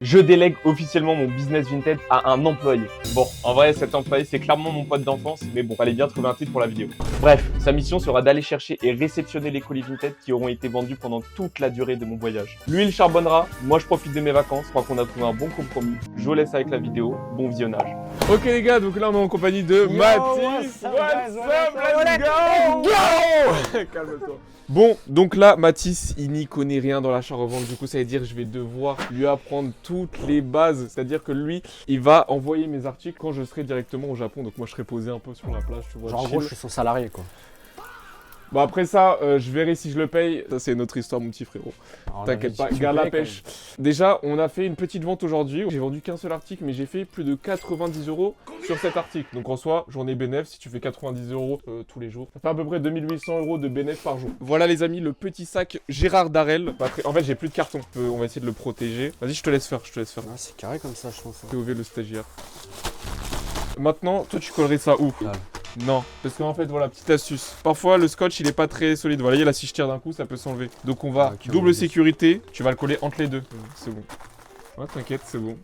Je délègue officiellement mon business Vinted à un employé. Bon, en vrai, cet employé, c'est clairement mon pote d'enfance, mais bon, fallait bien trouver un titre pour la vidéo. Bref, sa mission sera d'aller chercher et réceptionner les colis Vinted qui auront été vendus pendant toute la durée de mon voyage. Lui, il charbonnera, moi je profite de mes vacances, je crois qu'on a trouvé un bon compromis. Je vous laisse avec la vidéo, bon visionnage. Ok les gars, donc là on est en compagnie de Mathis. What's up, let's go. Calme-toi. Bon, donc là, Mathis, il n'y connaît rien dans l'achat-revente. Du coup, ça veut dire que je vais devoir lui apprendre toutes les bases. C'est-à-dire que lui, il va envoyer mes articles quand je serai directement au Japon. Donc moi, je serai posé un peu sur la plage, tu vois. Genre en gros, je suis son salarié, quoi. Bon, après ça, je verrai si je le paye. Ça, c'est notre histoire, mon petit frérot. T'inquiète pas, garde la pêche. Déjà, on a fait une petite vente aujourd'hui. J'ai vendu qu'un seul article, mais j'ai fait plus de 90 € sur cet article. Donc en soi, journée bénéf, si tu fais 90 € tous les jours, ça fait à peu près 2800 € de bénéf par jour. Voilà les amis, le petit sac Gérard Darel. Après, en fait, j'ai plus de carton. On va essayer de le protéger. Vas-y, je te laisse faire, Ah, c'est carré comme ça, je pense. POV le stagiaire. Maintenant, toi, tu collerais ça où? Non, parce qu'en fait, voilà, petite astuce. Parfois, le scotch, il est pas très solide. Voilà, là, si je tire d'un coup, ça peut s'enlever. Donc, on va double sécurité. Tu vas le coller entre les deux. C'est bon. Ouais, t'inquiète, c'est bon.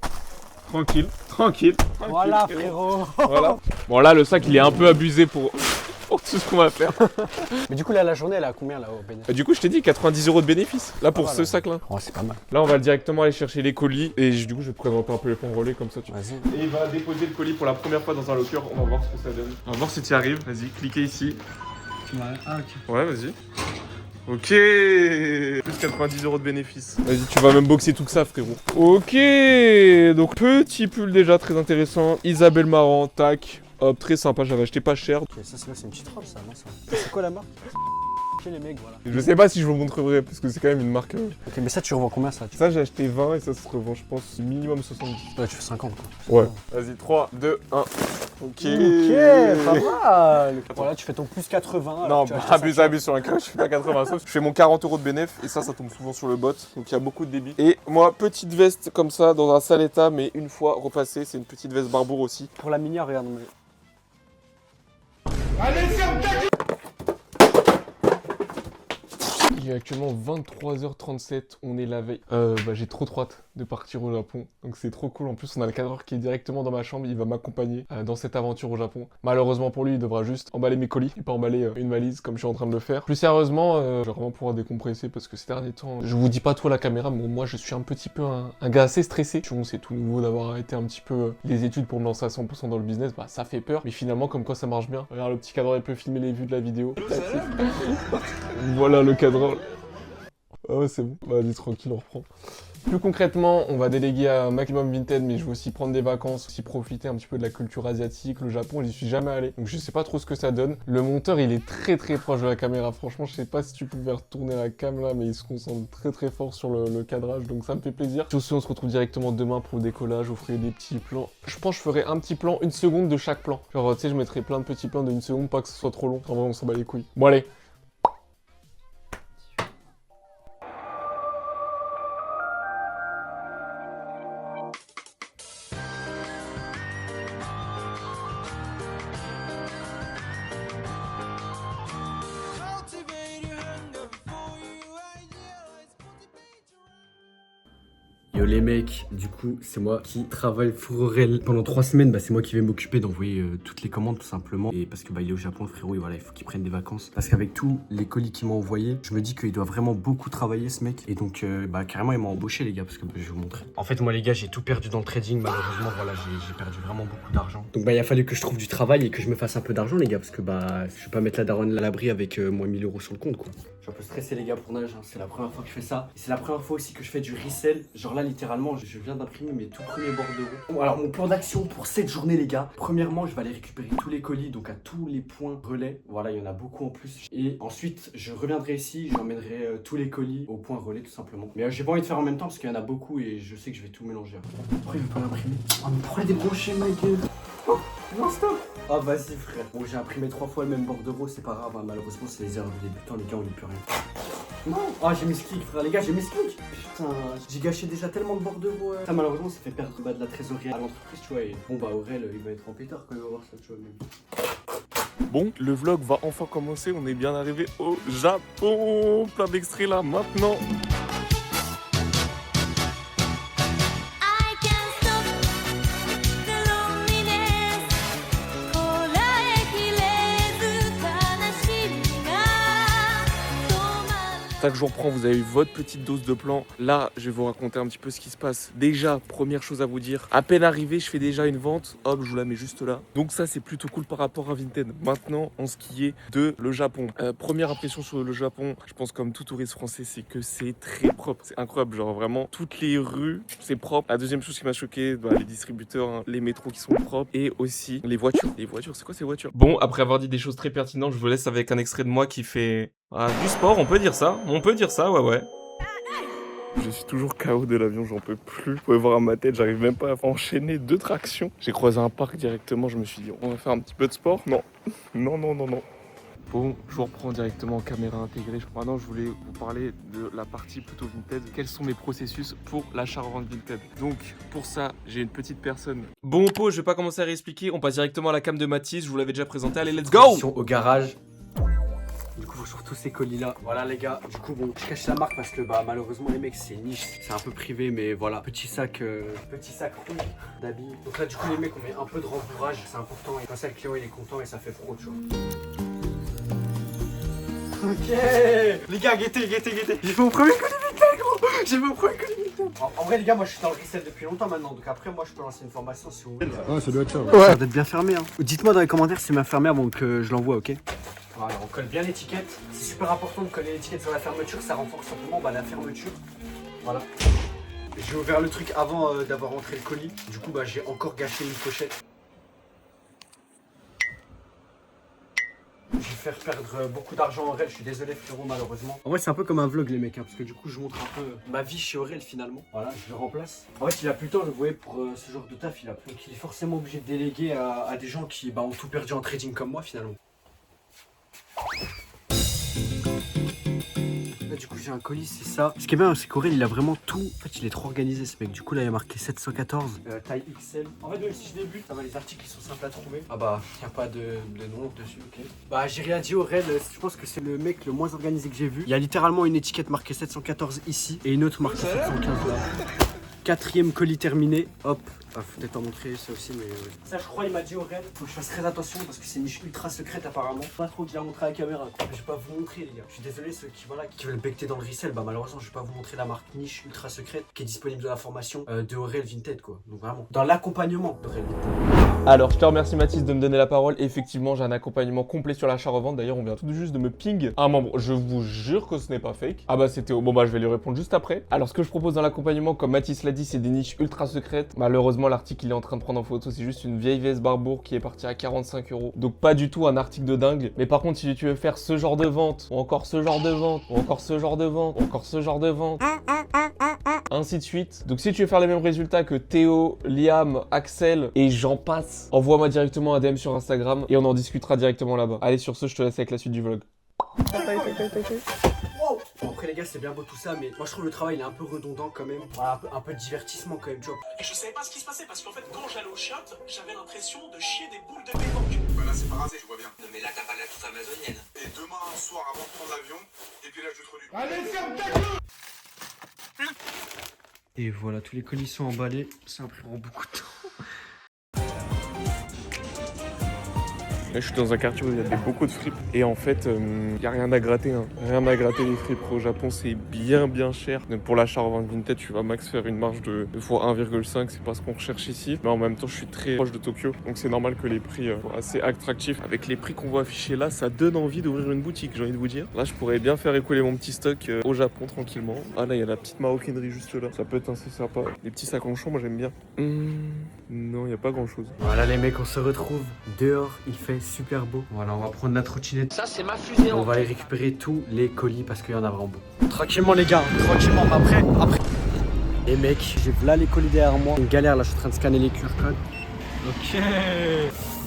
Tranquille, tranquille. Voilà, frérot. Voilà. Bon, là, le sac, il est un peu abusé pour tout ce qu'on va faire. Mais du coup, là, la journée, elle est à combien, là, au bénéfice? Du coup, je t'ai dit 90 € de bénéfice. Là, pour ce sac-là. Oh, c'est pas mal. Là, on va directement aller chercher les colis. Et du coup, je vais te présenter un peu les points relais comme ça. Vas-y. Et il va déposer le colis pour la première fois dans un locker. On va voir ce que ça donne. On va voir si tu y arrives. Vas-y, cliquez ici. Ah, ok. Ouais, vas-y. Ok. Plus 90 € de bénéfice. Vas-y, tu vas même boxer tout ça, frérot. Ok. Donc, petit pull déjà, très intéressant. Isabelle Marant, tac. Hop, très sympa, j'avais acheté pas cher. Ok, ça, c'est une petite robe, ça, non, ça. C'est quoi la marque? Les mecs, voilà. Je sais pas si je vous montrerai, parce que c'est quand même une marque. Ok, mais ça, tu revends combien, ça? Ça, j'ai acheté 20 et ça se revend, je pense, minimum 70. Ouais, tu fais 50, quoi. Ouais. Vas-y, 3, 2, 1. Ok. Ok, pas mal. Voilà, tu fais ton plus 80. Non, abuse sur un crash, je fais pas 80 sauf. Je fais mon 40 € de bénéf et ça tombe souvent sur le bot. Donc il y a beaucoup de débit. Et moi, petite veste comme ça, dans un sale état, mais une fois repassée, c'est une petite veste Barbour aussi. Pour la minière, regarde. Mais... Allez, ferme ta gueule! Il est actuellement 23h37, on est la veille. J'ai trop hâte de partir au Japon, donc c'est trop cool. En plus, on a le cadreur qui est directement dans ma chambre, il va m'accompagner dans cette aventure au Japon. Malheureusement pour lui, il devra juste emballer mes colis et pas emballer une valise comme je suis en train de le faire. Plus sérieusement, je vais vraiment pouvoir décompresser parce que ces derniers temps, je vous dis pas tout à la caméra, mais moi je suis un petit peu un gars assez stressé. C'est tout nouveau d'avoir arrêté un petit peu les études pour me lancer à 100% dans le business, bah ça fait peur, mais finalement comme quoi ça marche bien. Regarde, le petit cadreur, il peut filmer les vues de la vidéo. Voilà le cadreur. Ah ouais, c'est bon. Vas-y, tranquille, on reprend. Plus concrètement, on va déléguer à Maximum Vinted, mais je vais aussi prendre des vacances, aussi profiter un petit peu de la culture asiatique. Le Japon, j'y suis jamais allé, donc je sais pas trop ce que ça donne. Le monteur, il est très proche de la caméra. Franchement, je sais pas si tu pouvais retourner la cam là, mais il se concentre très fort sur le cadrage, donc ça me fait plaisir. Puis aussi, on se retrouve directement demain pour le décollage. Je vous ferai des petits plans. Je pense que je ferai un petit plan, 1 seconde de chaque plan. Genre, tu sais, je mettrai plein de petits plans de 1 seconde, pas que ce soit trop long. En vrai, on s'en bat les couilles. Bon, allez. Yo les mecs, du coup c'est moi qui travaille Fourrel pendant 3 semaines, c'est moi qui vais m'occuper d'envoyer toutes les commandes tout simplement. Et parce que il est au Japon le frérot et voilà, il faut qu'il prenne des vacances. Parce qu'avec tous les colis qu'il m'a envoyés, je me dis qu'il doit vraiment beaucoup travailler ce mec. Et donc carrément il m'a embauché les gars, parce que je vais vous montrer. En fait moi les gars j'ai tout perdu dans le trading, malheureusement voilà, j'ai perdu vraiment beaucoup d'argent. Donc il a fallu que je trouve du travail et que je me fasse un peu d'argent les gars, parce que je vais pas mettre la daronne à l'abri avec moins 1000 € sur le compte quoi. Je suis un peu stressé les gars pour nage, hein. C'est la première fois que je fais ça. Et c'est la première fois aussi que je fais du resell. Genre là littéralement je viens d'imprimer mes tout premiers bordereaux. Bon, alors mon plan d'action pour cette journée les gars. Premièrement je vais aller récupérer tous les colis, donc à tous les points relais. Voilà, il y en a beaucoup en plus. Et ensuite je reviendrai ici, j'emmènerai tous les colis au point relais tout simplement. Mais j'ai pas envie de faire en même temps parce qu'il y en a beaucoup et je sais que je vais tout mélanger. Pourquoi il veut pas l'imprimer? Oh mais pourquoi il est débranché ma gueule? Non stop. Oh vas-y frère. Bon j'ai imprimé 3 fois le même bordereau, c'est pas grave hein. Malheureusement c'est les erreurs de débutants les gars, on n'y peut rien. Non. Oh j'ai mis ce clic frère les gars, j'ai mis ce clic. Putain, j'ai gâché déjà tellement de bordereaux. Ça malheureusement ça fait perdre de la trésorerie à l'entreprise tu vois. Et bon Aurel il va être en pétard quand il va voir ça tu vois. Mais... Bon, le vlog va enfin commencer, on est bien arrivé au Japon. Plein d'extraits là maintenant. ça que je vous reprends, vous avez eu votre petite dose de plan. Là, je vais vous raconter un petit peu ce qui se passe. Déjà, première chose à vous dire, à peine arrivé, je fais déjà une vente. Hop, je vous la mets juste là. Donc ça, c'est plutôt cool par rapport à Vinted. Maintenant, en ce qui est de le Japon. Première impression sur le Japon, je pense comme tout touriste français, c'est que c'est très propre. C'est incroyable, genre vraiment, toutes les rues, c'est propre. La deuxième chose qui m'a choqué, les distributeurs, hein, les métros qui sont propres et aussi les voitures. Les voitures, c'est quoi ces voitures? Bon, après avoir dit des choses très pertinentes, je vous laisse avec un extrait de moi qui fait du sport, on peut dire ça. On peut dire ça, ouais. Je suis toujours KO de l'avion, j'en peux plus. Vous pouvez voir à ma tête, j'arrive même pas à enchaîner 2 tractions. J'ai croisé un parc directement, je me suis dit, on va faire un petit peu de sport. Non. Bon, je vous reprends directement en caméra intégrée. Maintenant, je voulais vous parler de la partie plutôt Vinted. Quels sont mes processus pour l'achat-revente Vinted? Donc, pour ça, j'ai une petite personne. Bon, Po, je vais pas commencer à réexpliquer. On passe directement à la cam de Mathis. Je vous l'avais déjà présenté. Allez, let's go! Au garage. Du coup, sur tous ces colis là, voilà les gars. Du coup, bon, je cache la marque parce que malheureusement les mecs c'est niche, c'est un peu privé, mais voilà, petit sac rouge d'habits. Donc là, du coup, les mecs on met un peu de rembourrage, c'est important. Et comme ça, le client il est content et ça fait pro, tu vois. Ok, les gars, guettez. J'ai fait mon premier colis Vinted, gros. J'ai fait mon premier colis Vinted. En vrai, les gars, moi je suis dans le resell depuis longtemps maintenant, donc après, moi je peux lancer une formation si vous voulez. Ouais, ça doit être ça. Ça a l'air d'être bien fermé. Hein. Dites-moi dans les commentaires si c'est bien fermé avant que je l'envoie, ok? Voilà, on colle bien l'étiquette. C'est super important de coller l'étiquette sur la fermeture, ça renforce simplement la fermeture. Voilà. J'ai ouvert le truc avant d'avoir rentré le colis. Du coup, j'ai encore gâché une pochette. Je vais faire perdre beaucoup d'argent à Aurel, je suis désolé frérot malheureusement. En vrai c'est un peu comme un vlog les mecs, hein, parce que du coup je montre un peu ma vie chez Aurel finalement. Voilà, je le remplace. En fait il a plus le temps, vous voyez, pour ce genre de taf, il a plus. Donc il est forcément obligé de déléguer à des gens qui ont tout perdu en trading comme moi finalement. Là du coup j'ai un colis, c'est ça. Ce qui est bien c'est qu'Aurel il a vraiment tout. En fait il est trop organisé ce mec. Du coup là il y a marqué 714 taille XL. En fait même si je débute, ça va, les articles ils sont simples à trouver. Ah y a pas de nom dessus, ok. J'ai rien dit Aurel, je pense que c'est le mec le moins organisé que j'ai vu. Il y a littéralement une étiquette marquée 714 ici et une autre marquée 715 là. 4e colis terminé, hop. Faut peut-être en montrer ça aussi, mais ça je crois il m'a dit Aurel, faut que je fasse très attention parce que c'est une niche ultra secrète apparemment. Pas trop qu'il a montré à la caméra quoi. Je vais pas vous montrer les gars. Je suis désolé ceux qui veulent becter dans le resell, malheureusement je vais pas vous montrer la marque niche ultra secrète qui est disponible dans la formation de Aurel Vinted quoi. Donc vraiment, dans l'accompagnement d'Aurel Vinted. Alors, je te remercie Mathis de me donner la parole. Effectivement, j'ai un accompagnement complet sur l'achat-revente. D'ailleurs, on vient tout juste de me ping un membre. Je vous jure que ce n'est pas fake. C'était bon, je vais lui répondre juste après. Alors, ce que je propose dans l'accompagnement, comme Mathis l'a dit, c'est des niches ultra secrètes. Malheureusement, l'article il est en train de prendre en photo. C'est juste une vieille veste Barbour qui est partie à 45 €. Donc, pas du tout un article de dingue. Mais par contre, si tu veux faire ce genre de vente, ou encore ce genre de vente, ou encore ce genre de vente, ou encore ce genre de vente, ainsi de suite. Donc, si tu veux faire les mêmes résultats que Théo, Liam, Axel et j'en passe, envoie-moi directement un DM sur Instagram et on en discutera directement là-bas. Allez, sur ce, je te laisse avec la suite du vlog. Wow. Bon, après les gars c'est bien beau tout ça, mais moi je trouve le travail il est un peu redondant quand même. Voilà, un peu de divertissement quand même, tu vois. Et je savais pas ce qui se passait parce qu'en fait quand j'allais aux chiottes, j'avais l'impression de chier des boules de pétanque. Là c'est pas rasé, je vois bien. Non mais là t'as pas la touffe amazonienne. Et demain soir avant de prendre l'avion, dépilage de trou du. Allez ferme ta gueule. Et voilà, tous les colis sont emballés, ça prendra beaucoup de temps. Là, je suis dans un quartier où il y a beaucoup de fripes et en fait, il n'y a rien à gratter. Rien à gratter les fripes. Au Japon, c'est bien cher. Donc pour l'achat-revente Vinted, tu vas max faire une marge de fois 1,5. C'est pas ce qu'on recherche ici. Mais en même temps, je suis très proche de Tokyo. Donc c'est normal que les prix soient assez attractifs. Avec les prix qu'on voit affichés là, ça donne envie d'ouvrir une boutique, j'ai envie de vous dire. Là, je pourrais bien faire écouler mon petit stock au Japon tranquillement. Ah là, il y a la petite maroquinerie juste là. Ça peut être assez sympa. Les petits sacs en champ, moi j'aime bien. Non, il n'y a pas grand chose. Voilà les mecs, on se retrouve dehors, il fait super beau. Voilà, on va prendre la trottinette. Ça c'est ma fusée. On va aller récupérer tous les colis parce qu'il y en a vraiment beaucoup. Tranquillement les gars, tranquillement, après. Les mecs, j'ai là les colis derrière moi. Une galère là, je suis en train de scanner les QR codes. Ok.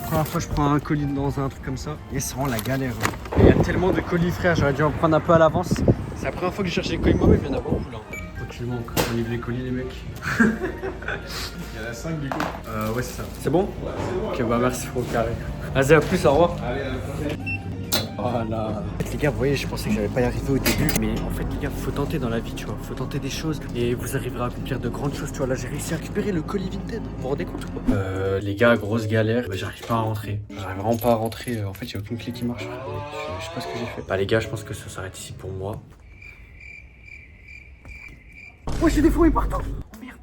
Première fois je prends un colis dans un truc comme ça. Et c'est vraiment la galère. Il y a tellement de colis frère, j'aurais dû en prendre un peu à l'avance. C'est la première fois que je cherche les colis moi-même, il y en a beaucoup là. Tranquillement, on livre les colis les mecs. Il y en a 5 du coup. Ouais c'est ça. C'est bon? Ouais, c'est bon. Ok merci pour le carré. Vas-y à plus, au revoir. Allez, à la prochaine. Voilà. Les gars, vous voyez, je pensais que j'allais pas y arriver au début, mais en fait, les gars, faut tenter dans la vie, tu vois. Faut tenter des choses et vous arriverez à accomplir de grandes choses, tu vois. Là, j'ai réussi à récupérer le colis Vinted. Vous vous rendez compte ou quoi? Les gars, grosse galère. J'arrive pas à rentrer. J'arrive vraiment pas à rentrer. En fait, il y a aucune clé qui marche. Je sais pas ce que j'ai fait. Les gars, je pense que ça s'arrête ici pour moi. Oh, j'ai des fourmis partout. Merde.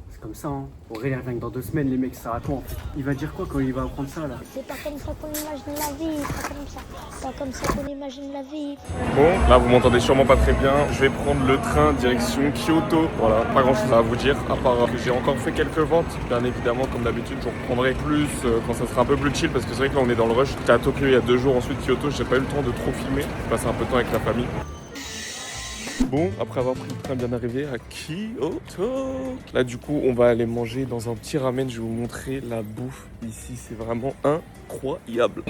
C'est comme ça, hein. Aurélien revient que dans 2 semaines, les mecs, ça attend. En fait. Il va dire quoi quand il va apprendre ça, là? C'est pas comme ça qu'on imagine la vie, pas comme ça. Pas comme ça qu'on imagine la vie. Bon, là vous m'entendez sûrement pas très bien. Je vais prendre le train direction Kyoto. Voilà, pas grand chose à vous dire, à part que j'ai encore fait quelques ventes. Bien évidemment, comme d'habitude, je reprendrai plus quand ça sera un peu plus chill, parce que c'est vrai que là on est dans le rush. J'étais à Tokyo il y a 2 jours, ensuite Kyoto, j'ai pas eu le temps de trop filmer. Je passe un peu de temps avec la famille. Bon, après avoir pris le train bien arrivé à Kyoto, là du coup on va aller manger dans un petit ramen. Je vais vous montrer la bouffe ici, c'est vraiment incroyable.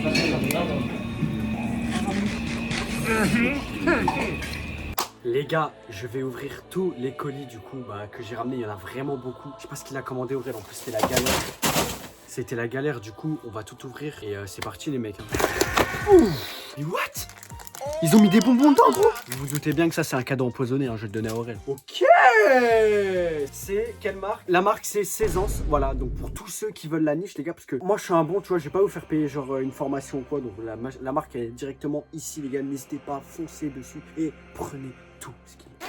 Les gars, je vais ouvrir tous les colis du coup que j'ai ramenés. Il y en a vraiment beaucoup. Je sais pas ce qu'il a commandé Aurélien. En plus, c'était la galère. C'était la galère. Du coup, on va tout ouvrir et c'est parti les mecs. Ouh, mais what? Ils ont mis des bonbons dedans, gros. Vous vous doutez bien que ça, c'est un cadeau empoisonné. Hein, je vais le donner à Aurélien. Ok. C'est quelle marque? La marque, c'est Césance. Voilà, donc pour tous ceux qui veulent la niche, les gars, parce que moi, je suis un bon, tu vois, je vais pas vous faire payer genre une formation ou quoi. Donc la marque, elle est directement ici, les gars. N'hésitez pas à foncer dessus et prenez tout ce qu'il y a.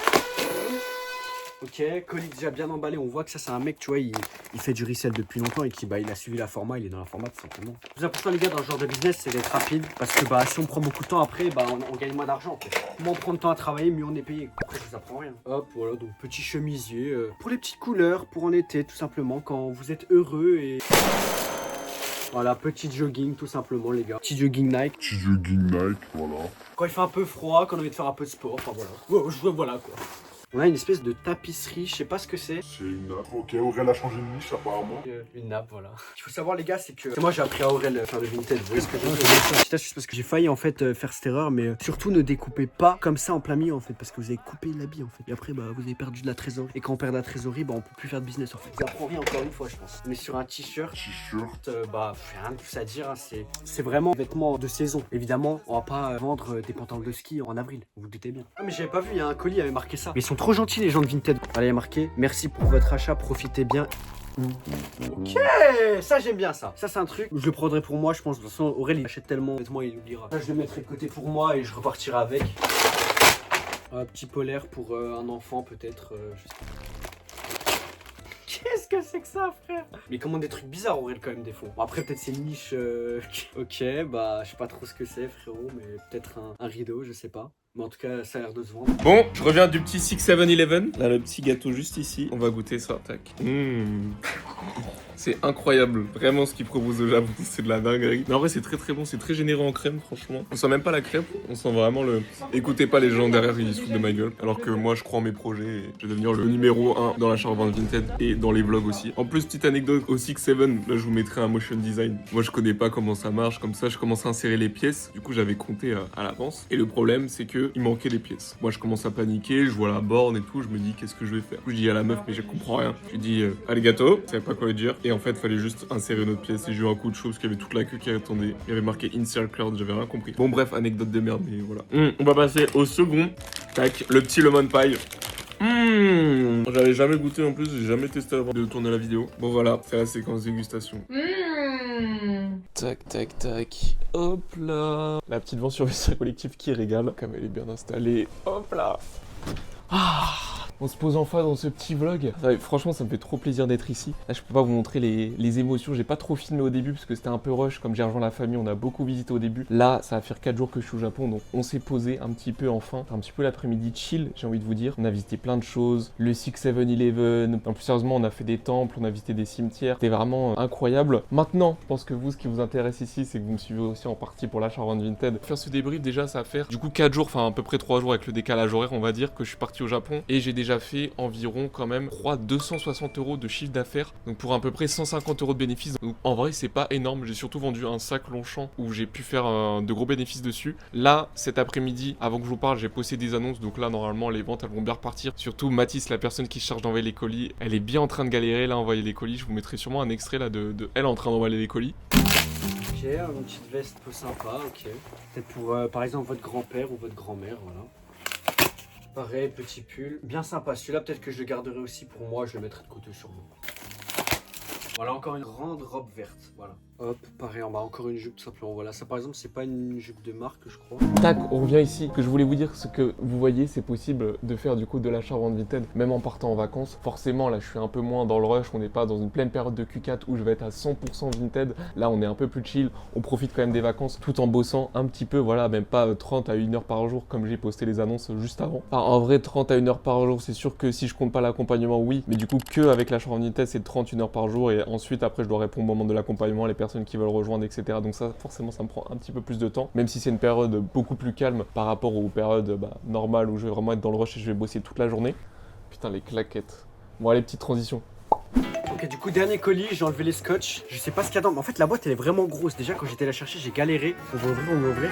Ok, colis déjà bien emballé. On voit que ça, c'est un mec, tu vois, il fait du resell depuis longtemps et qui, il a suivi la format, il est dans la format tout simplement. Le plus important, les gars, dans ce genre de business, c'est d'être rapide parce que, si on prend beaucoup de temps après, on gagne moins d'argent. En fait. Moins on prend de temps à travailler, mieux on est payé. Après, je vous apprends rien. Hop, voilà, donc petit chemisier pour les petites couleurs, pour en été, tout simplement, quand vous êtes heureux et. Voilà, petit jogging tout simplement les gars. Petit jogging Nike. Petit jogging Nike, voilà. Quand il fait un peu froid, quand on a envie de faire un peu de sport, enfin voilà. Voilà quoi. On a une espèce de tapisserie, je sais pas ce que c'est. C'est une nappe. Ok, Aurel a changé de niche apparemment. Une nappe, voilà. Ce qu'il faut savoir les gars, c'est que moi j'ai appris à Aurel faire le vintage. Vous voyez ce que je veux dire? Petite astuce parce que j'ai failli en fait faire cette erreur, mais surtout ne découpez pas comme ça en plein milieu en fait, parce que vous avez coupé l'habit en fait. Et après vous avez perdu de la trésorerie. Et quand on perd de la trésorerie, on peut plus faire de business en fait. Ça prend rien encore une fois je pense. On est sur un t-shirt. Rien de plus à dire, hein. C'est vraiment un vêtement de saison. Évidemment, on va pas vendre des pantalons de ski en avril. Vous vous doutez bien. Ah mais j'avais pas vu, il y a un colis, il avait marqué ça. Mais ils sont trop gentils les gens de Vinted. Allez, il y a marqué merci pour votre achat, profitez bien. Ok, ça j'aime bien ça. Ça c'est un truc, je le prendrai pour moi, je pense. De toute façon, Aurélien il achète tellement, honnêtement il oubliera. Ça je le mettrai de côté pour moi et je repartirai avec. Un petit polaire pour un enfant peut-être. Qu'est-ce que c'est que ça, frère? Mais il commande des trucs bizarres, Aurélien, quand même, des fois. Bon, après, peut-être c'est une niche. Ok, je sais pas trop ce que c'est, frérot, mais peut-être un rideau, je sais pas. Mais en tout cas, ça a l'air de se vendre. Bon, je reviens du petit 6-7-Eleven. Là, le petit gâteau juste ici. On va goûter ça, tac. C'est incroyable. Vraiment, ce qu'ils proposent au Japon, c'est de la dinguerie. Mais en vrai, c'est très très bon. C'est très généreux en crème, franchement. On sent même pas la crêpe. On sent vraiment le... Écoutez pas les gens derrière, ils se foutent de ma gueule. Alors que moi, je crois en mes projets. Et je vais devenir le numéro 1 dans l'achat revente Vinted et dans les vlogs aussi. En plus, petite anecdote au 6-7. Là, je vous mettrai un motion design. Moi, je connais pas comment ça marche. Comme ça, je commence à insérer les pièces. Du coup, j'avais compté à l'avance. Et le problème, c'est que il manquait des pièces. Moi, je commence à paniquer. Je vois la borne et tout. Je me dis, qu'est-ce que je vais faire? Du coup, je dis à la meuf, mais je comprends rien. Je lui dis, allez, gâteau. Je savais pas quoi lui dire. Et en fait, fallait juste insérer notre pièce et j'ai eu un coup de chaud parce qu'il y avait toute la queue qui attendait. Il y avait marqué Insert Cloud, j'avais rien compris. Bon bref, anecdote de merde, mais voilà. On va passer au second. Tac, le petit lemon pie. J'avais jamais goûté en plus, j'ai jamais testé avant de tourner la vidéo. Bon voilà, c'est la séquence dégustation. Tac, tac, tac. Hop là. La petite vente sur le collectif qui régale. Comme elle est bien installée. Hop là. On se pose enfin dans ce petit vlog. Franchement, ça me fait trop plaisir d'être ici. Là, je peux pas vous montrer les émotions. J'ai pas trop filmé au début parce que c'était un peu rush. Comme j'ai rejoint la famille, on a beaucoup visité au début. Là, ça va faire 4 jours que je suis au Japon. Donc, on s'est posé un petit peu enfin. Un petit peu l'après-midi chill, j'ai envie de vous dire. On a visité plein de choses. Le 6-7-Eleven. En plus sérieusement, on a fait des temples, on a visité des cimetières. C'était vraiment incroyable. Maintenant, je pense que vous, ce qui vous intéresse ici, c'est que vous me suivez aussi en partie pour l'achat revente Vinted. Faire ce débrief, déjà, ça va faire du coup 4 jours, enfin à peu près 3 jours avec le décalage horaire, on va dire, que je suis parti au Japon. Et j'ai déjà fait environ quand même 260 € de chiffre d'affaires, donc pour à peu près 150 € de bénéfices. Donc en vrai c'est pas énorme, j'ai surtout vendu un sac Longchamp où j'ai pu faire de gros bénéfices dessus. Là cet après-midi, avant que je vous parle, j'ai posté des annonces, donc là normalement les ventes elles vont bien repartir. Surtout Mathis, la personne qui se charge d'envoyer les colis, elle est bien en train de galérer là à envoyer les colis. Je vous mettrai sûrement un extrait là de elle en train d'envoyer les colis. Ok, une petite veste peu sympa, ok. Peut-être pour par exemple votre grand-père ou votre grand-mère, voilà. Pareil, petit pull. Bien sympa. Celui-là, peut-être que je le garderai aussi pour moi. Je le mettrai de côté sûrement. Voilà, encore une grande robe verte. Voilà. Hop, pareil en bas, encore une jupe tout simplement. Voilà, ça par exemple, c'est pas une jupe de marque, je crois. Tac, on revient ici. Ce que je voulais vous dire, ce que vous voyez, c'est possible de faire du coup de l'achat-vente Vinted, même en partant en vacances. Forcément, là, je suis un peu moins dans le rush. On n'est pas dans une pleine période de Q4 où je vais être à 100% Vinted. Là, on est un peu plus chill. On profite quand même des vacances tout en bossant un petit peu. Voilà, même pas 30 à 1 heure par jour comme j'ai posté les annonces juste avant. Enfin, en vrai, 30 à 1 heure par jour, c'est sûr que si je compte pas l'accompagnement, oui. Mais du coup, que avec l'achat-vente Vinted, c'est 31 heures par jour. Et ensuite, après, je dois répondre au moment de l'accompagnement, les personnes qui veulent rejoindre, etc. Donc ça, forcément, ça me prend un petit peu plus de temps. Même si c'est une période beaucoup plus calme par rapport aux périodes normales où je vais vraiment être dans le rush et je vais bosser toute la journée. Putain, les claquettes. Bon, allez, petite transition. Ok, du coup, dernier colis, j'ai enlevé les scotch. Je sais pas ce qu'il y a dedans, mais en fait, la boîte, elle est vraiment grosse. Déjà, quand j'étais la chercher, j'ai galéré. On va ouvrir.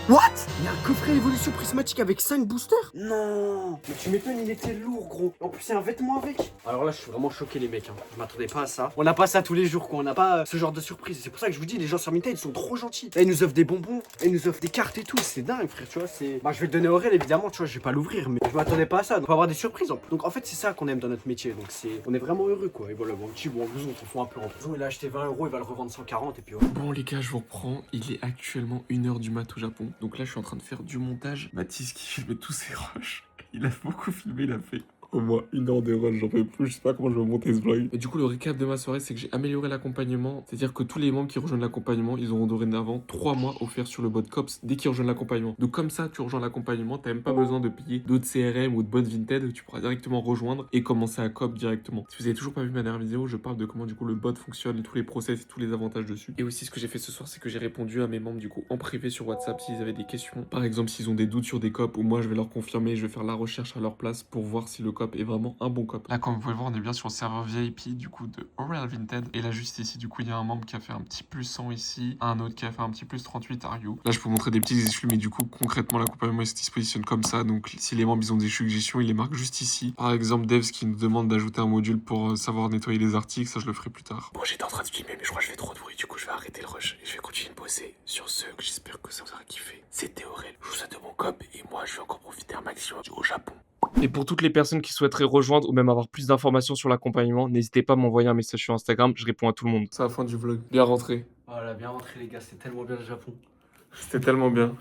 What? Il y a un coffret évolution prismatique avec 5 boosters? Non. Mais tu m'étonnes, il était lourd, gros. En plus, c'est un vêtement avec. Alors là, je suis vraiment choqué, les mecs. Je m'attendais pas à ça. On n'a pas ça tous les jours, quoi. On n'a pas ce genre de surprise. C'est pour ça que je vous dis, les gens sur Vinted, ils sont trop gentils. Là, ils nous offrent des bonbons, ils nous offrent des cartes et tout. C'est dingue, frère, tu vois. Bah, je vais le donner au réel, évidemment, tu vois. Je vais pas l'ouvrir, mais je m'attendais pas à ça. Donc, on va avoir des surprises. Donc, en fait, c'est ça qu'on aime dans notre métier. Donc, on est vraiment heureux, quoi. Et voilà, bon, petit bon blouson, on fout un peu en blouson. Il a acheté 20 €, il va le revendre 140 et puis ouais. Bon les gars, je vous reprends. Il est actuellement 1h du mat au Japon. Donc là, je suis en train de faire du montage. Mathis qui filmait tous ses rushs. Il a beaucoup filmé, il a fait au moins 1 heure de rush, j'en peux plus, je sais pas comment je vais monter ce vlog. Et du coup, le récap de ma soirée, c'est que j'ai amélioré l'accompagnement. C'est-à-dire que tous les membres qui rejoignent l'accompagnement, ils auront dorénavant 3 mois offerts sur le bot COPS dès qu'ils rejoignent l'accompagnement. Donc comme ça, tu rejoins l'accompagnement, t'as même pas besoin de payer d'autres CRM ou de bots Vinted, tu pourras directement rejoindre et commencer à COP directement. Si vous avez toujours pas vu ma dernière vidéo, je parle de comment du coup le bot fonctionne, tous les process et tous les avantages dessus. Et aussi ce que j'ai fait ce soir, c'est que j'ai répondu à mes membres du coup en privé sur WhatsApp s'ils avaient des questions. Par exemple, s'ils ont des doutes sur des COP ou moi je vais leur confirmer, je vais faire la recherche à leur place pour voir si le COP est vraiment un bon COP. Là, comme vous pouvez voir, on est bien sur le serveur VIP du coup de Aurel Vinted. Et là, juste ici, du coup, il y a un membre qui a fait un petit plus 100 ici, un autre qui a fait un petit plus 38 are you. Là, je peux vous montrer des petits exclus, mais du coup, concrètement, l'accompagnement il se dispositionne comme ça. Donc, si les membres ils ont des suggestions, ils les marquent juste ici. Par exemple, Devs qui nous demande d'ajouter un module pour savoir nettoyer les articles, ça je le ferai plus tard. Bon, j'étais en train de filmer, mais je crois que je fais trop de bruit, du coup, je vais arrêter le rush et je vais continuer de bosser sur ce que j'espère que ça vous aura kiffé. C'était Aurel, je vous souhaite de bon COP et moi, je vais encore profiter un maximum au Japon. Et pour toutes les personnes qui souhaiteraient rejoindre ou même avoir plus d'informations sur l'accompagnement, n'hésitez pas à m'envoyer un message sur Instagram, je réponds à tout le monde. C'est la fin du vlog. Bien rentré. Voilà, bien rentré, les gars, c'est tellement bien le Japon. C'était tellement bien.